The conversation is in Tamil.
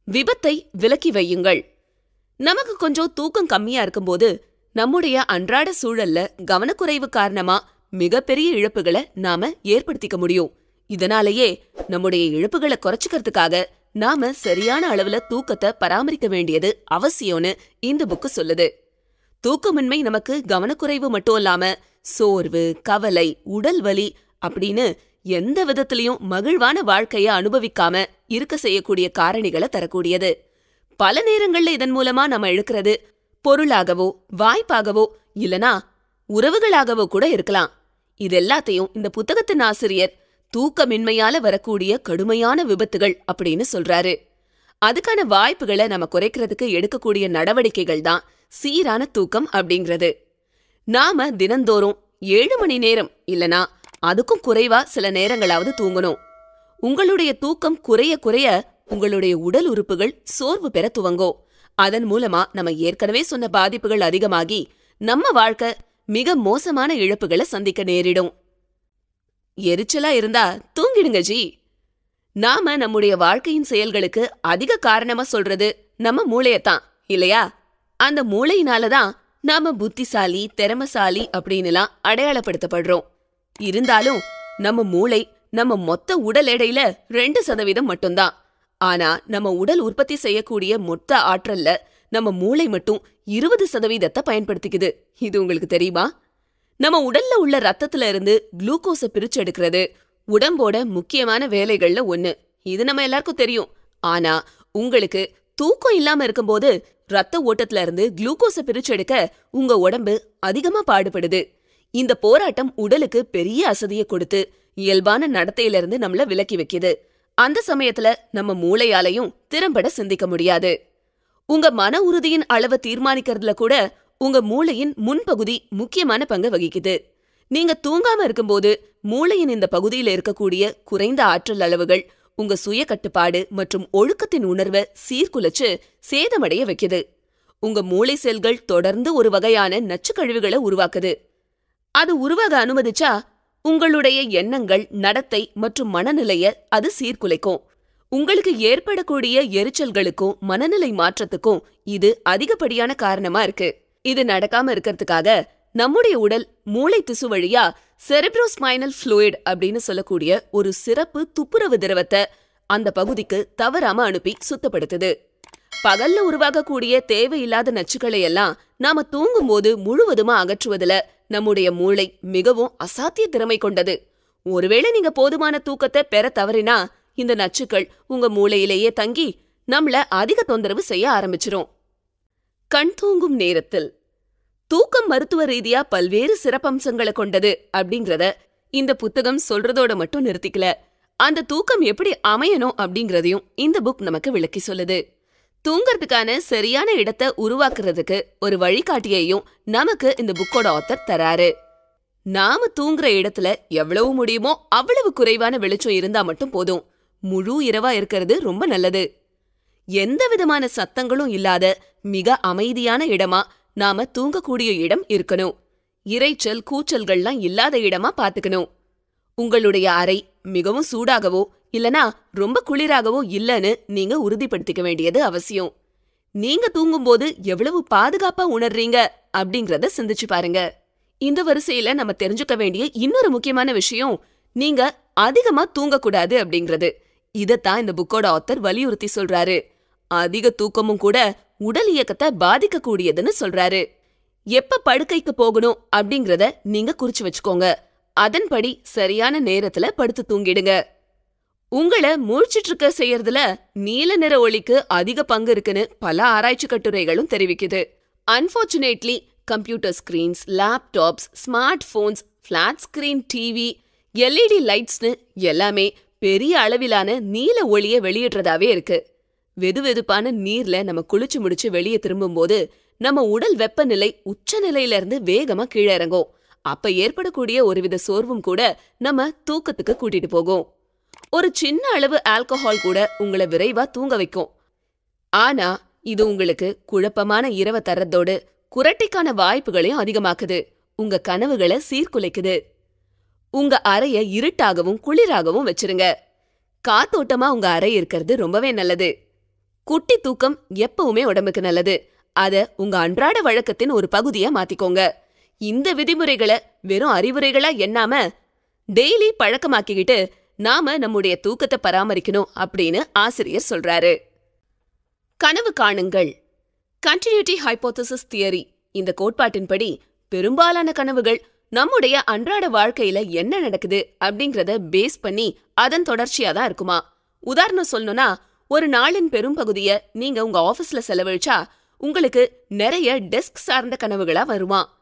விபத்தை விலக்கி வையுங்கள். நமக்கு கொஞ்சம் தூக்கம் கம்மியா இருக்கும்போது நம்முடைய அன்றாட சூழல்ல கவனக்குறைவு காரணமா மிகப்பெரிய இழப்புகளை நாம ஏற்படுத்திக்க முடியும். இதனாலேயே நம்முடைய இழப்புகளை குறைச்சுக்கிறதுக்காக நாம சரியான அளவுல தூக்கத்தை பராமரிக்க வேண்டியது அவசியம்னு இந்த புக்கு சொல்லுது. தூக்கமின்மை நமக்கு கவனக்குறைவு மட்டும் இல்லாம சோர்வு, கவலை, உடல் வலி அப்படின்னு எந்த விதத்திலையும் மகிழ்வான வாழ்க்கைய அனுபவிக்காம இருக்க செய்யக்கூடிய காரணிகளை தரக்கூடியது. பல நேரங்கள்ல இதன் மூலமா நம்ம இழக்கிறது பொருளாகவோ வாய்ப்பாகவோ இல்லனா உறவுகளாகவோ கூட இருக்கலாம். இது எல்லாத்தையும் இந்த புத்தகத்தின் ஆசிரியர் தூக்கமின்மையால வரக்கூடிய கடுமையான விபத்துகள் அப்படின்னு சொல்றாரு. அதுக்கான வாய்ப்புகளை நம்ம குறைக்கிறதுக்கு எடுக்கக்கூடிய நடவடிக்கைகள் தான் சீரான தூக்கம் அப்படிங்கிறது. நாம தினந்தோறும் 7 மணி நேரம் இல்லனா அதுக்கும் குறைவா சில நேரங்களாவது தூங்கணும். உங்களுடைய தூக்கம் குறைய குறைய உங்களுடைய உடல் உறுப்புகள் சோர்வு பெற துவங்கும். அதன் மூலமா நம்ம ஏற்கனவே சொன்ன பாதிப்புகள் அதிகமாகி நம்ம வாழ்க்கை மிக மோசமான இழப்புகளை சந்திக்க நேரிடும். எரிச்சலா இருந்தா தூங்கிடுங்க ஜி. நாம நம்முடைய வாழ்க்கையின் செயல்களுக்கு அதிக காரணமா சொல்றது நம்ம மூளையத்தான் இல்லையா? அந்த மூளையினாலதான் நாம புத்திசாலி, திறமசாலி அப்படின்னுலாம் அடையாளப்படுத்தப்படுறோம். இருந்தாலும் நம்ம மூளை நம்ம மொத்த உடல் எடையில 2% மட்டும்தான். ஆனா நம்ம உடல் உற்பத்தி செய்யக்கூடிய மொத்த ஆற்றல்ல நம்ம மூளை மட்டும் 20% பயன்படுத்திக்குது. இது உங்களுக்கு தெரியுமா? நம்ம உடல்ல உள்ள ரத்தத்துல இருந்து குளுக்கோஸ பிரிச்சு எடுக்கிறது உடம்போட முக்கியமான வேலைகள்ல ஒண்ணு. இது நம்ம எல்லாருக்கும் தெரியும். ஆனா உங்களுக்கு தூக்கம் இல்லாம இருக்கும்போது ரத்த ஓட்டத்துல இருந்து குளுக்கோஸ பிரிச்சு எடுக்க உங்க உடம்பு அதிகமா பாடுபடுது. இந்த போராட்டம் உடலுக்கு பெரிய அசதியை கொடுத்து இயல்பான நடத்தையில இருந்து நம்மள விலக்கி வைக்குது. அந்த சமயத்துல நம்ம மூளையாலையும் திறம்பட சிந்திக்க முடியாது. உங்க மன உறுதியின் அளவை தீர்மானிக்கிறதுல கூட உங்க மூளையின் முன்பகுதி முக்கியமான பங்கு வகிக்குது. நீங்க தூங்காம இருக்கும்போது மூளையின் இந்த பகுதியில இருக்கக்கூடிய குறைந்த ஆற்றல் அளவுகள் உங்க சுய கட்டுப்பாடு மற்றும் ஒழுக்கத்தின் உணர்வை சீர்குலைச்சு சேதமடைய வைக்குது. உங்க மூளை செல்கள் தொடர்ந்து ஒரு வகையான நச்சுக்கழிவுகளை உருவாக்குது. அது உருவாக அனுமதிச்சா உங்களுடைய எண்ணங்கள், நடத்தை மற்றும் மனநிலைய அது சீர்குலைக்கும். உங்களுக்கு ஏற்படக்கூடிய எரிச்சல்களுக்கும் மனநிலை மாற்றத்துக்கும் இது அதிகப்படியான காரணமா இருக்கு. இது நடக்காம இருக்கிறதுக்காக நம்முடைய உடல் மூளை திசு வழியா செரிப்ரோஸ்பைனல் ஃப்ளூயிட் அப்படின்னு சொல்லக்கூடிய ஒரு சிறப்பு துப்புரவு திரவத்தை அந்த பகுதிக்கு தவறாம அனுப்பி சுத்தப்படுத்துது. பகல்ல உருவாகக்கூடிய தேவையில்லாத நச்சுக்களை எல்லாம் நாம தூங்கும்போது முழுவதுமா அகற்றுவதுல நம்முடைய மூளை மிகவும் அசாத்திய திறமை கொண்டது. ஒருவேளை நீங்க போதுமான தூக்கத்தை பெற தவறினா இந்த நச்சுக்கள் உங்க மூளையிலேயே தங்கி நம்மள அதிக தொந்தரவு செய்ய ஆரம்பிச்சிரும். கண் தூங்கும் நேரத்தில் தூக்கம் மருத்துவ ரீதியா பல்வேறு சிறப்பம்சங்களை கொண்டது அப்படிங்கறத இந்த புத்தகம் சொல்றதோட மட்டும் நிறுத்திக்கல. அந்த தூக்கம் எப்படி அமையணும் அப்படிங்கறதையும் இந்த புக் நமக்கு விளக்கி சொல்லுது. தூங்கறதுக்கான சரியான இடத்தை உருவாக்குறதுக்கு ஒரு வழிகாட்டியையும் நமக்கு இந்த புக்கோட ஆத்தர் தராரு. நாம தூங்குற இடத்துல எவ்வளவு முடியுமோ அவ்வளவு குறைவான வெளிச்சம் இருந்தா மட்டும் போதும். முழு இரவா இருக்கிறது ரொம்ப நல்லது. எந்த விதமான சத்தங்களும் இல்லாத மிக அமைதியான இடமா நாம தூங்கக்கூடிய இடம் இருக்கணும். இரைச்சல், கூச்சல்கள்லாம் இல்லாத இடமா பாத்துக்கணும். உங்களுடைய அறை மிகவும் சூடாகவோ இல்லனா ரொம்ப குளிராகவோ இல்லன்னு நீங்க உறுதிப்படுத்திக்க வேண்டியது அவசியம். நீங்க தூங்கும்போது எவ்வளவு பாதுகாப்பா உணர்றீங்க அப்படிங்கறத சிந்திச்சு பாருங்க. இந்த வரிசையில நம்ம தெரிஞ்சுக்க வேண்டிய இன்னொரு முக்கியமான விஷயம், நீங்க அதிகமா தூங்கக்கூடாது அப்படிங்கறது. இதத்தான் இந்த புக்கோட ஆத்தர் வலியுறுத்தி சொல்றாரு. அதிக தூக்கமும் கூட உடல் இயக்கத்தை பாதிக்க கூடியதுன்னு சொல்றாரு. எப்ப படுக்கைக்கு போகணும் அப்படிங்கறத நீங்க குறிச்சு வச்சுக்கோங்க. அதன்படி சரியான நேரத்துல படுத்து தூங்கிடுங்க. உங்களை முழிச்சிட்டு இருக்க செய்யறதுல நீல நிற ஒளிக்கு அதிக பங்கு இருக்குன்னு பல ஆராய்ச்சி கட்டுரைகளும் தெரிவிக்குது. Unfortunately computer screens, laptops, smart phones, flat screen TV, LED லைட்ஸ்னு எல்லாமே பெரிய அளவிலான நீல ஒளியை வெளியிடுறதாவே இருக்கு. வெதுவெதுப்பான நீர்ல நம்ம குளிச்சு முடிச்சு வெளியே திரும்பும்போது நம்ம உடல் வெப்பநிலை உச்ச நிலையில இருந்து வேகமா கீழே இறங்கும். அப்ப ஏற்படக்கூடிய ஒருவித சோர்வும் கூட நம்ம தூக்கத்துக்கு கூட்டிட்டு போகும். ஒரு சின்ன அளவு ஆல்கஹால் கூட உங்களை விரைவா தூங்க வைக்கும். ஆனா இது உங்களுக்கு குழப்பமான இரவை தர்றதோடு குரட்டைக்கான வாய்ப்புகளையும் அதிகமாக்குது. உங்க கனவுகளை சீர்குலைக்குது. உங்க அறைய இருட்டாகவும் குளிராகவும் வச்சிருங்க. காத்தோட்டமா உங்க அறை இருக்கிறது ரொம்பவே நல்லது. குட்டி தூக்கம் எப்பவுமே உடம்புக்கு நல்லது. அத உங்க அன்றாட வழக்கத்தின் ஒரு பகுதியா மாத்திக்கோங்க. இந்த விதிமுறைகளை வெறும் அறிவுரைகளா எண்ணாம டெய்லி பழக்கமாக்கிக்கிட்டு நாம நம்முடைய தூக்கத்தை பராமரிக்கணும் அப்படின்னு ஆசிரியர் சொல்றாரு. கனவு காணுங்கள். கண்டினியூட்டி ஹைபோதசிஸ் தியரி இந்த கோட்பாட்டின்படி பெரும்பாலான கனவுகள் நம்முடைய அன்றாட வாழ்க்கையில என்ன நடக்குது அப்படிங்கறத பேஸ் பண்ணி அதன் தொடர்ச்சியா தான் இருக்குமா. உதாரணம் சொல்லணும்னா, ஒரு நாளின் பெரும் பகுதிய நீங்க உங்க ஆபீஸ்ல செலவழிச்சா உங்களுக்கு நிறைய டெஸ்க் சார்ந்த கனவுகளா வருமா.